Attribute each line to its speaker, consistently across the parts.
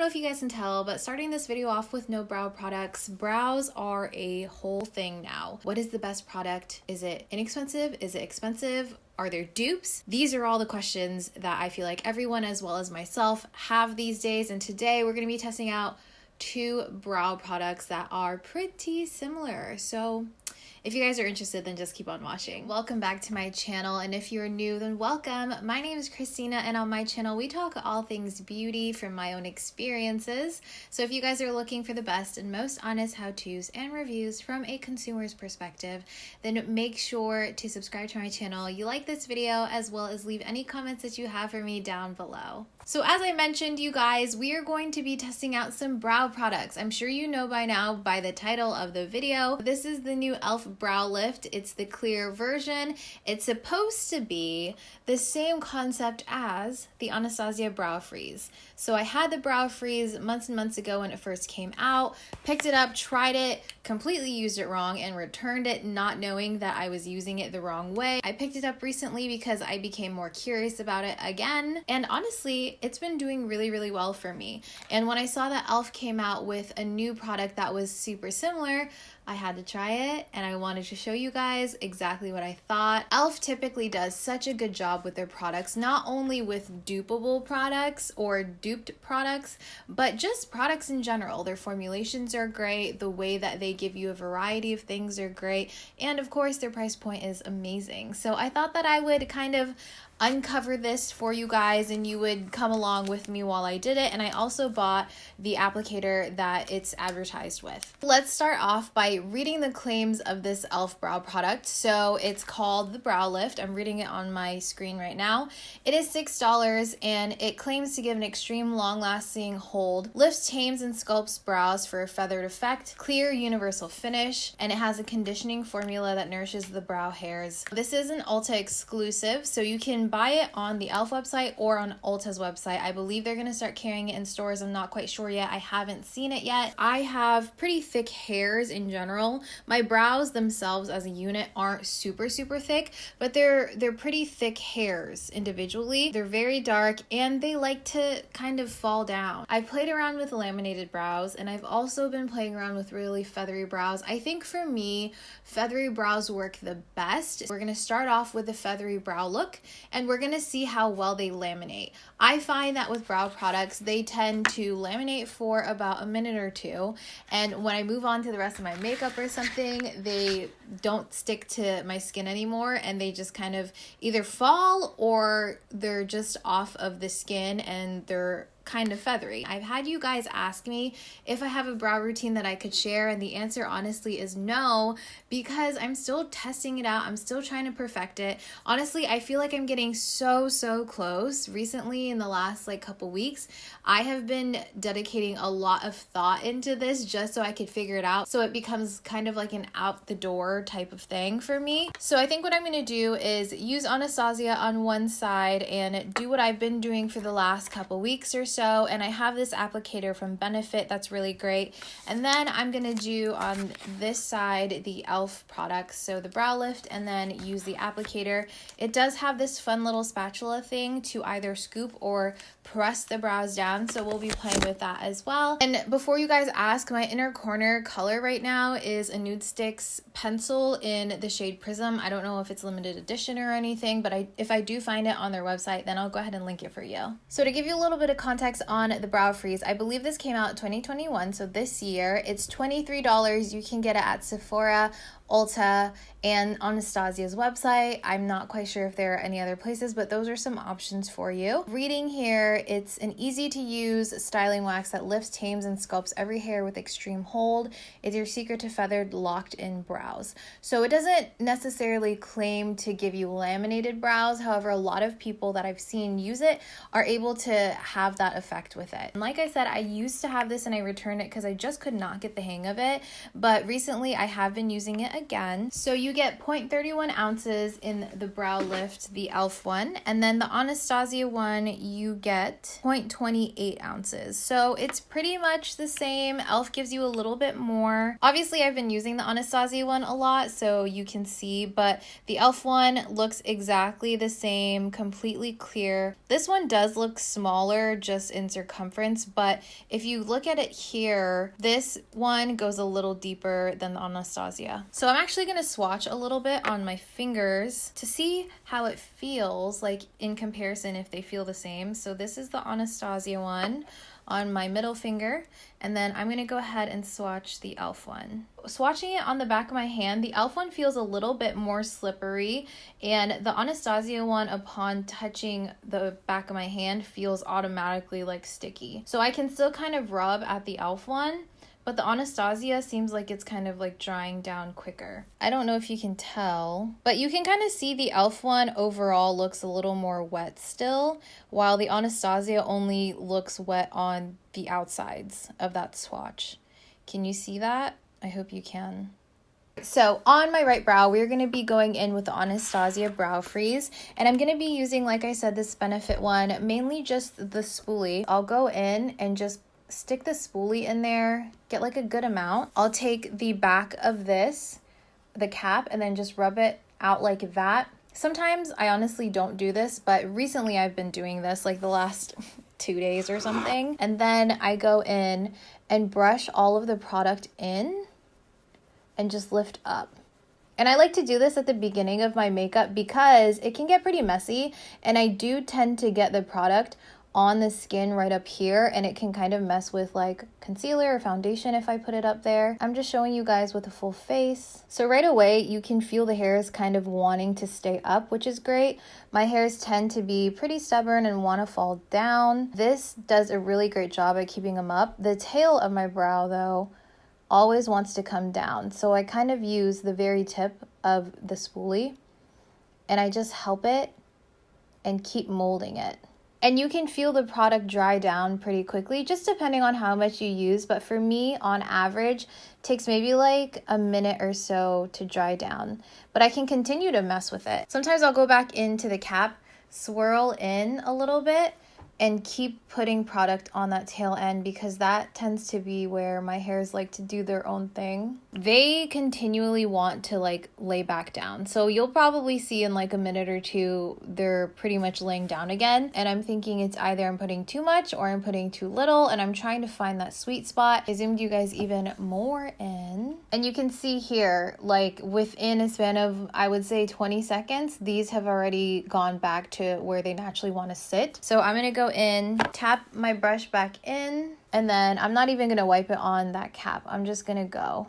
Speaker 1: if you guys can tell, but starting this video off with no brow products. Brows are a whole thing now. What is the best product? Is it inexpensive? Is it expensive? Are there dupes? These are all the questions that I feel like everyone, as well as myself, have these days. And today we're going to be testing out two brow products that are pretty similar. So if you guys are interested, then just keep on watching. Welcome back to my channel, and if you're new, then welcome. My name is Christina, and on my channel, we talk all things beauty from my own experiences. So if you guys are looking for the best and most honest how-tos and reviews from a consumer's perspective, then make sure to subscribe to my channel. You like this video, as well as leave any comments that you have for me down below. So as I mentioned, you guys, we are going to be testing out some brow products. I'm sure you know by now by the title of the video. This is the new e.l.f. Brow Lift. It's the clear version. It's supposed to be the same concept as the Anastasia Brow Freeze. So I had the Brow Freeze months and months ago when it first came out, picked it up, tried it, completely used it wrong, and returned it not knowing that I was using it the wrong way. I picked it up recently because I became more curious about it again, and honestly, it's been doing really well for me. And when I saw that e.l.f. came out with a new product that was super similar, I had to try it, and I wanted to show you guys exactly what I thought. e.l.f. typically does such a good job with their products, not only with dupeable products or duped products, but just products in general. Their formulations are great, the way that they give you a variety of things are great, and of course their price point is amazing. So I thought that I would kind of uncover this for you guys and you would come along with me while I did it. And I also bought the applicator that it's advertised with. Let's start off by reading the claims of this e.l.f. brow product. So it's called the Brow Lift. I'm reading it on my screen right now. It is $6 and it claims to give an extreme long-lasting hold, lifts, tames, and sculpts brows for a feathered effect, clear universal finish, and it has a conditioning formula that nourishes the brow hairs. This is an Ulta exclusive, so you can buy it on the e.l.f. website or on Ulta's website. I believe they're going to start carrying it in stores. I'm not quite sure yet. I haven't seen it yet. I have pretty thick hairs in general. My brows themselves as a unit aren't super thick, but they're pretty thick hairs individually. They're very dark and they like to kind of fall down. I've played around with laminated brows, and I've also been playing around with really feathery brows. I think for me, feathery brows work the best. We're going to start off with the feathery brow look, and we're going to see how well they laminate. I find that with brow products, they tend to laminate for about a minute or two, and when I move on to the rest of my makeup or something, they don't stick to my skin anymore, and they just kind of either fall or they're just off of the skin and they're kind of feathery. I've had you guys ask me if I have a brow routine that I could share, and the answer honestly is no, because I'm still testing it out. I'm still trying to perfect it. Honestly, I feel like I'm getting so close. Recently, in the last couple weeks, I have been dedicating a lot of thought into this just so I could figure it out, so it becomes kind of like an out the door type of thing for me. So I think what I'm going to do is use Anastasia on one side and do what I've been doing for the last couple weeks or so. And I have this applicator from Benefit that's really great. And then I'm going to do on this side the e.l.f. products, so the Brow Lift, and then use the applicator. It does have this fun little spatula thing to either scoop or press the brows down, so we'll be playing with that as well. And before you guys ask, my inner corner color right now is a Nude Sticks pencil in the shade Prism. I don't know if it's limited edition or anything, but if I do find it on their website, then I'll go ahead and link it for you. So to give you a little bit of context on the Brow Freeze, I believe this came out 2021, so this year. It's $23. You can get it at Sephora, Ulta, and Anastasia's website. I'm not quite sure if there are any other places, but those are some options for you. Reading here, it's an easy to use styling wax that lifts, tames, and sculpts every hair with extreme hold. It's your secret to feathered, locked in brows. So it doesn't necessarily claim to give you laminated brows. However, a lot of people that I've seen use it are able to have that effect with it. And like I said, I used to have this and I returned it because I just could not get the hang of it, but recently I have been using it again. So you get 0.31 ounces in the Brow Lift, the e.l.f. one, and then the Anastasia one you get 0.28 ounces. So it's pretty much the same. e.l.f. gives you a little bit more. Obviously I've been using the Anastasia one a lot, so you can see, but the e.l.f. one looks exactly the same, completely clear. This one does look smaller just just in circumference, but if you look at it here, this one goes a little deeper than the Anastasia. So I'm actually going to swatch a little bit on my fingers to see how it feels like in comparison, if they feel the same. So this is the Anastasia one on my middle finger, and then I'm gonna go ahead and swatch the e.l.f. one. Swatching it on the back of my hand, the e.l.f. one feels a little bit more slippery, and the Anastasia one, upon touching the back of my hand, feels automatically like sticky. So I can still kind of rub at the e.l.f. one, but the Anastasia seems like it's kind of like drying down quicker. I don't know if you can tell, but you can kind of see the e.l.f. one overall looks a little more wet still, while the Anastasia only looks wet on the outsides of that swatch. Can you see that? I hope you can. So on my right brow, we're going to be going in with the Anastasia Brow Freeze, and I'm going to be using, like I said, this Benefit one, mainly just the spoolie. I'll go in and just stick the spoolie in there, get like a good amount. I'll take the back of this, the cap, and then just rub it out like that. Sometimes I honestly don't do this, but recently I've been doing this like the last 2 days or something. And then I go in and brush all of the product in and just lift up. And I like to do this at the beginning of my makeup because it can get pretty messy, and I do tend to get the product on the skin right up here, and it can kind of mess with like concealer or foundation if I put it up there. I'm just showing you guys with a full face. So right away you can feel the hairs kind of wanting to stay up, which is great. My hairs tend to be pretty stubborn and want to fall down. This does a really great job at keeping them up. The tail of my brow though always wants to come down, so I kind of use the very tip of the spoolie and I just help it and keep molding it. And you can feel the product dry down pretty quickly, just depending on how much you use. But for me, on average, it takes maybe like a minute or so to dry down. But I can continue to mess with it. Sometimes I'll go back into the cap, swirl in a little bit, and keep putting product on that tail end, because that tends to be where my hairs like to do their own thing. They continually want to like lay back down. So you'll probably see in like a minute or two, they're pretty much laying down again. And I'm thinking it's either I'm putting too much or I'm putting too little, and I'm trying to find that sweet spot. I zoomed you guys even more in. And you can see here, like within a span of, I would say 20 seconds, these have already gone back to where they naturally want to sit. So I'm gonna go in, tap my brush back in, and then I'm not even gonna wipe it on that cap. I'm just gonna go.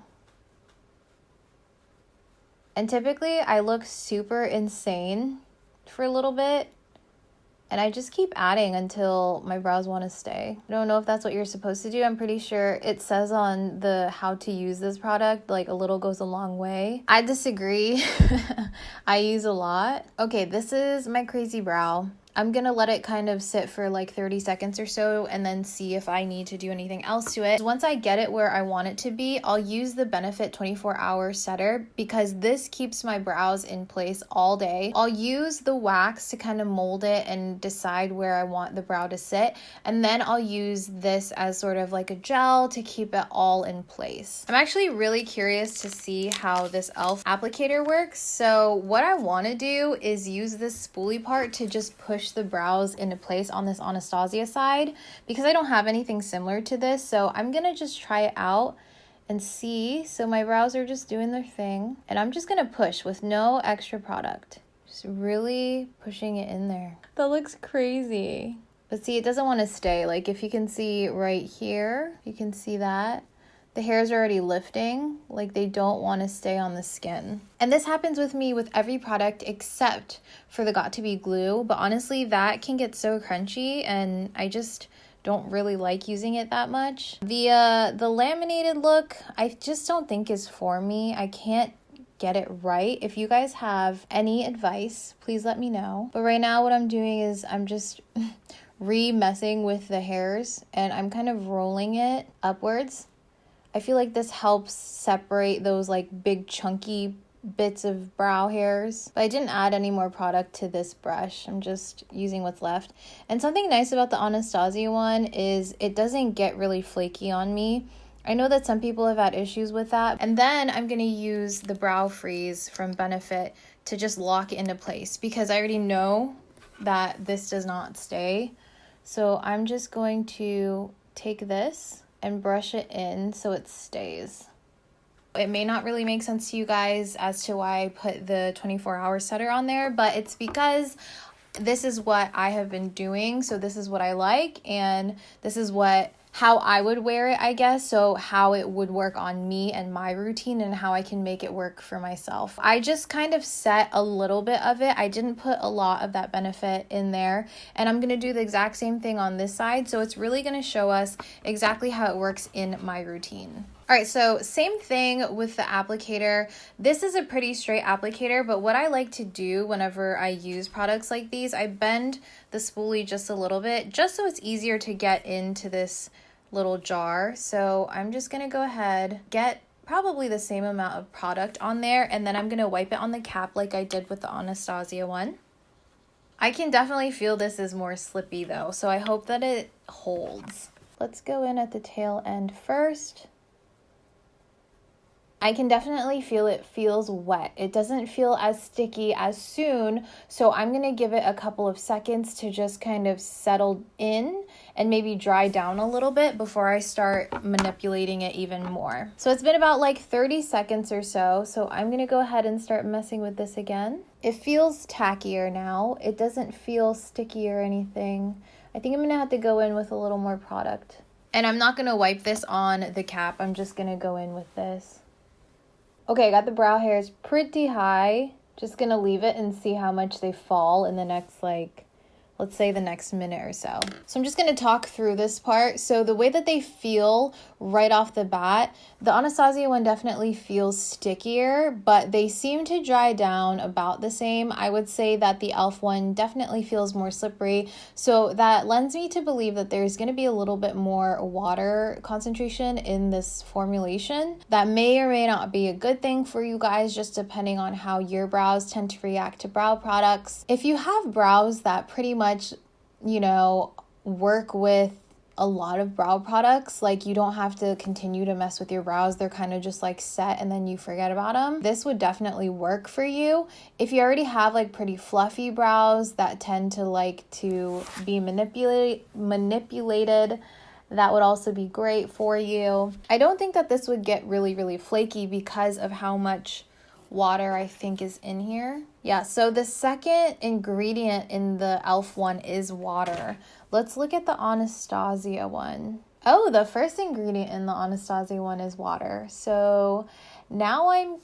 Speaker 1: And typically I look super insane for a little bit, and I just keep adding until my brows want to stay. I don't know if that's what you're supposed to do. I'm pretty sure it says on the how to use this product, like a little goes a long way. I disagree. I use a lot. Okay, this is my crazy brow. I'm gonna let it kind of sit for like 30 seconds or so and then see if I need to do anything else to it. Once I get it where I want it to be, I'll use the Benefit 24-hour setter, because this keeps my brows in place all day. I'll use the wax to kind of mold it and decide where I want the brow to sit, and then I'll use this as sort of like a gel to keep it all in place. I'm actually really curious to see how this e.l.f. applicator works. So what I want to do is use this spoolie part to just push the brows into place on this Anastasia side, because I don't have anything similar to this. So I'm gonna just try it out and see. So my brows are just doing their thing, and I'm just gonna push with no extra product, just really pushing it in there. That looks crazy, but see, it doesn't want to stay. Like if you can see right here, you can see that the hairs are already lifting, like they don't want to stay on the skin. And this happens with me with every product except for the Got To Be glue, but honestly that can get so crunchy and I just don't really like using it that much. The laminated look, I just don't think is for me. I can't get it right. If you guys have any advice, please let me know. But right now what I'm doing is I'm just messing with the hairs, and I'm kind of rolling it upwards. I feel like this helps separate those like big chunky bits of brow hairs. But I didn't add any more product to this brush. I'm just using what's left. And something nice about the Anastasia one is it doesn't get really flaky on me. I know that some people have had issues with that. And then I'm going to use the Brow Freeze from Benefit to just lock it into place, because I already know that this does not stay. So I'm just going to take this and brush it in so it stays. It may not really make sense to you guys as to why I put the 24-hour setter on there, but it's because this is what I have been doing. So this is what I like, and this is how I would wear it, I guess. So how it would work on me and my routine, and how I can make it work for myself. I just kind of set a little bit of it. I didn't put a lot of that benefit in there, and I'm going to do the exact same thing on this side. So it's really going to show us exactly how it works in my routine. All right, so same thing with the applicator. This is a pretty straight applicator, but what I like to do whenever I use products like these, I bend the spoolie just a little bit, just so it's easier to get into this little jar. So I'm just gonna go ahead, get probably the same amount of product on there, and then I'm gonna wipe it on the cap like I did with the Anastasia one. I can definitely feel this is more slippy though, so I hope that it holds. Let's go in at the tail end first. I can definitely feel it feels wet. It doesn't feel as sticky as soon, so I'm gonna give it a couple of seconds to just kind of settle in and maybe dry down a little bit before I start manipulating it even more. So it's been about like 30 seconds or so, so I'm gonna go ahead and start messing with this again. It feels tackier now. It doesn't feel sticky or anything. I think I'm gonna have to go in with a little more product. And I'm not gonna wipe this on the cap, I'm just gonna go in with this. Okay, I got the brow hairs pretty high. Just gonna leave it and see how much they fall in the next, like, let's say the next minute or so. So I'm just gonna talk through this part. So the way that they feel right off the bat, the Anastasia one definitely feels stickier, but they seem to dry down about the same. I would say that the e.l.f. one definitely feels more slippery. So that lends me to believe that there's gonna be a little bit more water concentration in this formulation. That may or may not be a good thing for you guys, just depending on how your brows tend to react to brow products. If you have brows that pretty much, you know, work with a lot of brow products, like you don't have to continue to mess with your brows, they're kind of just like set and then you forget about them, this would definitely work for you. If you already have like pretty fluffy brows that tend to like to be manipulated, that would also be great for you. I don't think that this would get really flaky because of how much water I think is in here. Yeah, so the second ingredient in the e.l.f. one is water. Let's look at the Anastasia one. Oh, the first ingredient in the Anastasia one is water. So now I'm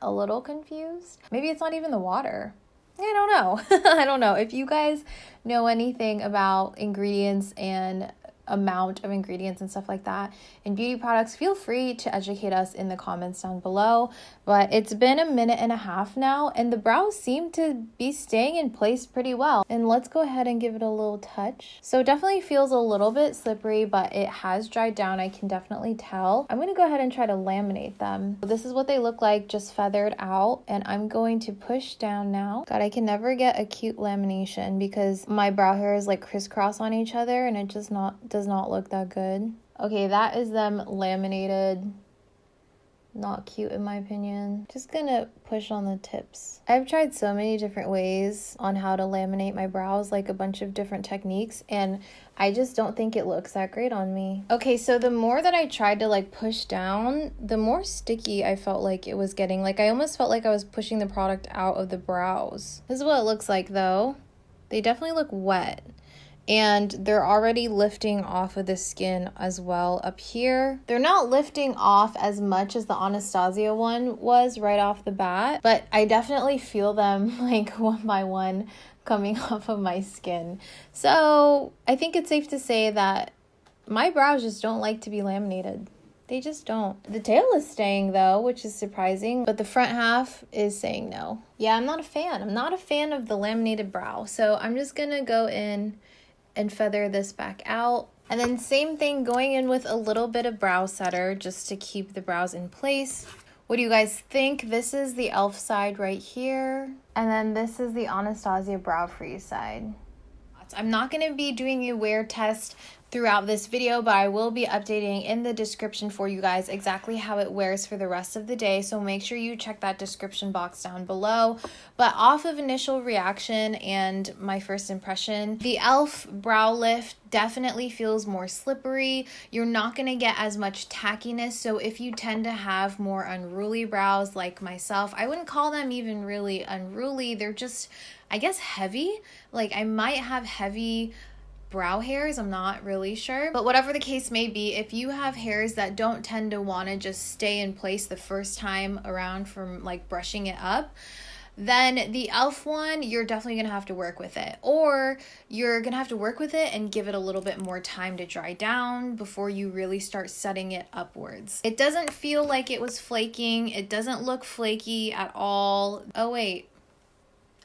Speaker 1: a little confused. Maybe it's not even the water. I don't know. I don't know. If you guys know anything about ingredients and amount of ingredients and stuff like that in beauty products, feel free to educate us in the comments down below. But it's been a minute and a half now, and the brows seem to be staying in place pretty well. And let's go ahead and give it a little touch. So it definitely feels a little bit slippery, but it has dried down, I can definitely tell. I'm going to go ahead and try to laminate them. So this is what they look like, just feathered out, and I'm going to push down now. God, I can never get a cute lamination because my brow hair is like crisscross on each other, and it just does not look that good. Okay, that is them laminated. Not cute in my opinion. Just gonna push on the tips. I've tried so many different ways on how to laminate my brows, like a bunch of different techniques, and I just don't think it looks that great on me. Okay, so the more that I tried to like push down, the more sticky I felt like it was getting. Like I almost felt like I was pushing the product out of the brows. This is what it looks like though. They definitely look wet. And they're already lifting off of the skin as well up here. They're not lifting off as much as the Anastasia one was right off the bat, but I definitely feel them like one by one coming off of my skin. So I think it's safe to say that my brows just don't like to be laminated. They just don't. The tail is staying though, which is surprising, but the front half is saying no. Yeah, I'm not a fan. I'm not a fan of the laminated brow. So I'm just gonna go in and feather this back out. And then same thing, going in with a little bit of brow setter just to keep the brows in place. What do you guys think? This is the e.l.f. side right here. And then this is the Anastasia Brow Freeze side. I'm not going to be doing a wear test throughout this video, but I will be updating in the description for you guys exactly how it wears for the rest of the day, so make sure you check that description box down below. But off of initial reaction and my first impression, the e.l.f. brow lift definitely feels more slippery. You're not going to get as much tackiness, so if you tend to have more unruly brows like myself, I wouldn't call them even really unruly, they're just, I guess, heavy. Like, I might have heavy brow hairs, I'm not really sure, but whatever the case may be, if you have hairs that don't tend to want to just stay in place the first time around from like brushing it up, then the e.l.f. one, you're definitely gonna have to work with it, or you're gonna have to work with it and give it a little bit more time to dry down before you really start setting it upwards. It doesn't feel like it was flaking, it doesn't look flaky at all. Oh wait,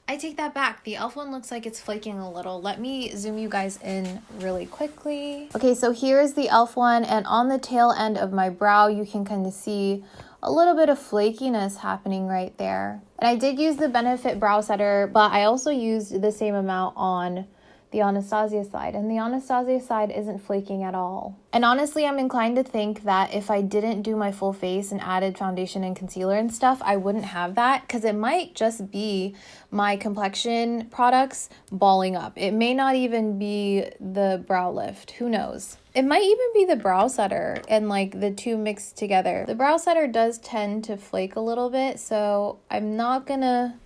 Speaker 1: I take that back. The e.l.f. one looks like it's flaking a little. Let me zoom you guys in really quickly. Okay, so here's the e.l.f. one, and on the tail end of my brow, you can kind of see a little bit of flakiness happening right there. And I did use the Benefit Brow Setter, but I also used the same amount on the Anastasia side, and the Anastasia side isn't flaking at all. And honestly, I'm inclined to think that if I didn't do my full face and added foundation and concealer and stuff, I wouldn't have that, because it might just be my complexion products balling up. It may not even be the brow lift, who knows? It might even be the brow setter and like the two mixed together. The brow setter does tend to flake a little bit, so I'm not gonna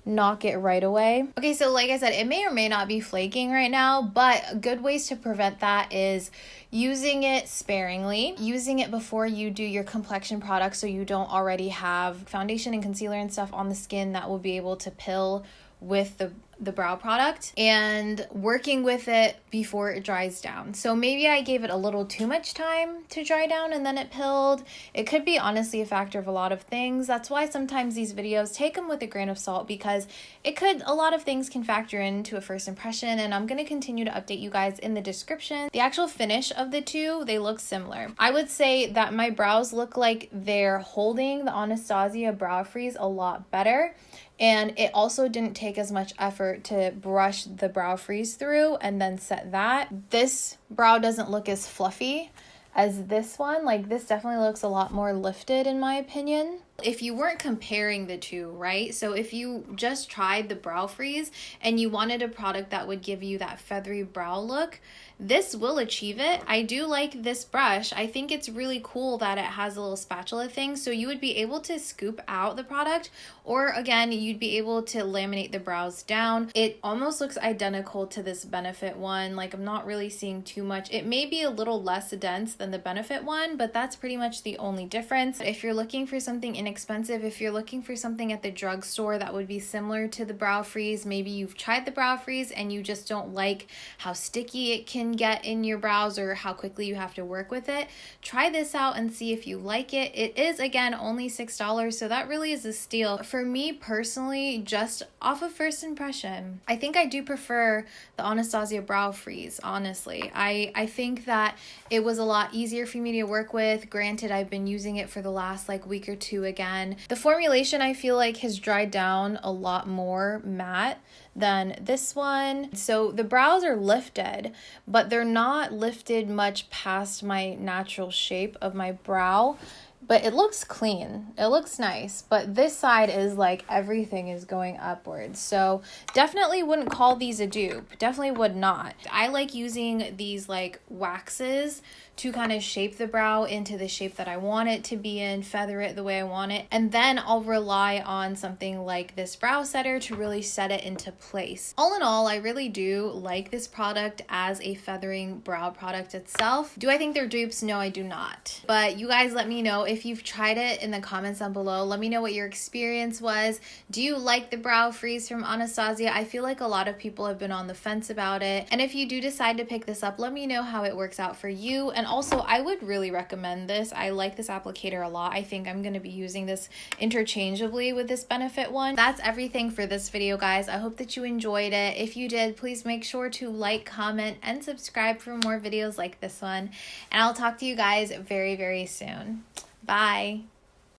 Speaker 1: knock it right away. Okay, so like I said, it may or may not be flaking right now, but good ways to prevent that is using it sparingly, using it before you do your complexion products so you don't already have foundation and concealer and stuff on the skin that will be able to pill with the brow product, and working with it before it dries down. So maybe I gave it a little too much time to dry down and then it pilled. It could be honestly a factor of a lot of things. That's why sometimes these videos, take them with a grain of salt, because a lot of things can factor into a first impression, and I'm going to continue to update you guys in the description. The actual finish of the two, they look similar. I would say that my brows look like they're holding the Anastasia brow freeze a lot better. And it also didn't take as much effort to brush the brow freeze through and then set that. This brow doesn't look as fluffy as this one. Like, this definitely looks a lot more lifted in my opinion. If you weren't comparing the two, right? So if you just tried the brow freeze and you wanted a product that would give you that feathery brow look, this will achieve it. I do like this brush. I think it's really cool that it has a little spatula thing, so you would be able to scoop out the product, or again, you'd be able to laminate the brows down. It almost looks identical to this Benefit one. Like, I'm not really seeing too much. It may be a little less dense than the Benefit one, but that's pretty much the only difference. If you're looking for something inexpensive, if you're looking for something at the drugstore that would be similar to the brow freeze, maybe you've tried the brow freeze and you just don't like how sticky it can get in your brows or how quickly you have to work with it, try this out and see if you like it. It is, again, only $6, so that really is a steal. For me personally, just off of first impression, I think I do prefer the Anastasia brow freeze, honestly. I think that it was a lot easier for me to work with. Granted, I've been using it for the last like week or two again. The formulation, I feel like, has dried down a lot more matte than this one. So the brows are lifted, but they're not lifted much past my natural shape of my brow. But it looks clean, it looks nice, but this side is like everything is going upwards. So definitely wouldn't call these a dupe, definitely would not. I like using these like waxes to kind of shape the brow into the shape that I want it to be in, feather it the way I want it, and then I'll rely on something like this brow setter to really set it into place. All in all, I really do like this product as a feathering brow product itself. Do I think they're dupes? No, I do not. But you guys let me know if you've tried it in the comments down below. Let me know what your experience was. Do you like the brow freeze from Anastasia? I feel like a lot of people have been on the fence about it. And if you do decide to pick this up, let me know how it works out for you. And also, I would really recommend this. I like this applicator a lot. I think I'm going to be using this interchangeably with this Benefit one. That's everything for this video, guys. I hope that you enjoyed it. If you did, please make sure to like, comment, and subscribe for more videos like this one. And I'll talk to you guys very, very soon. Bye.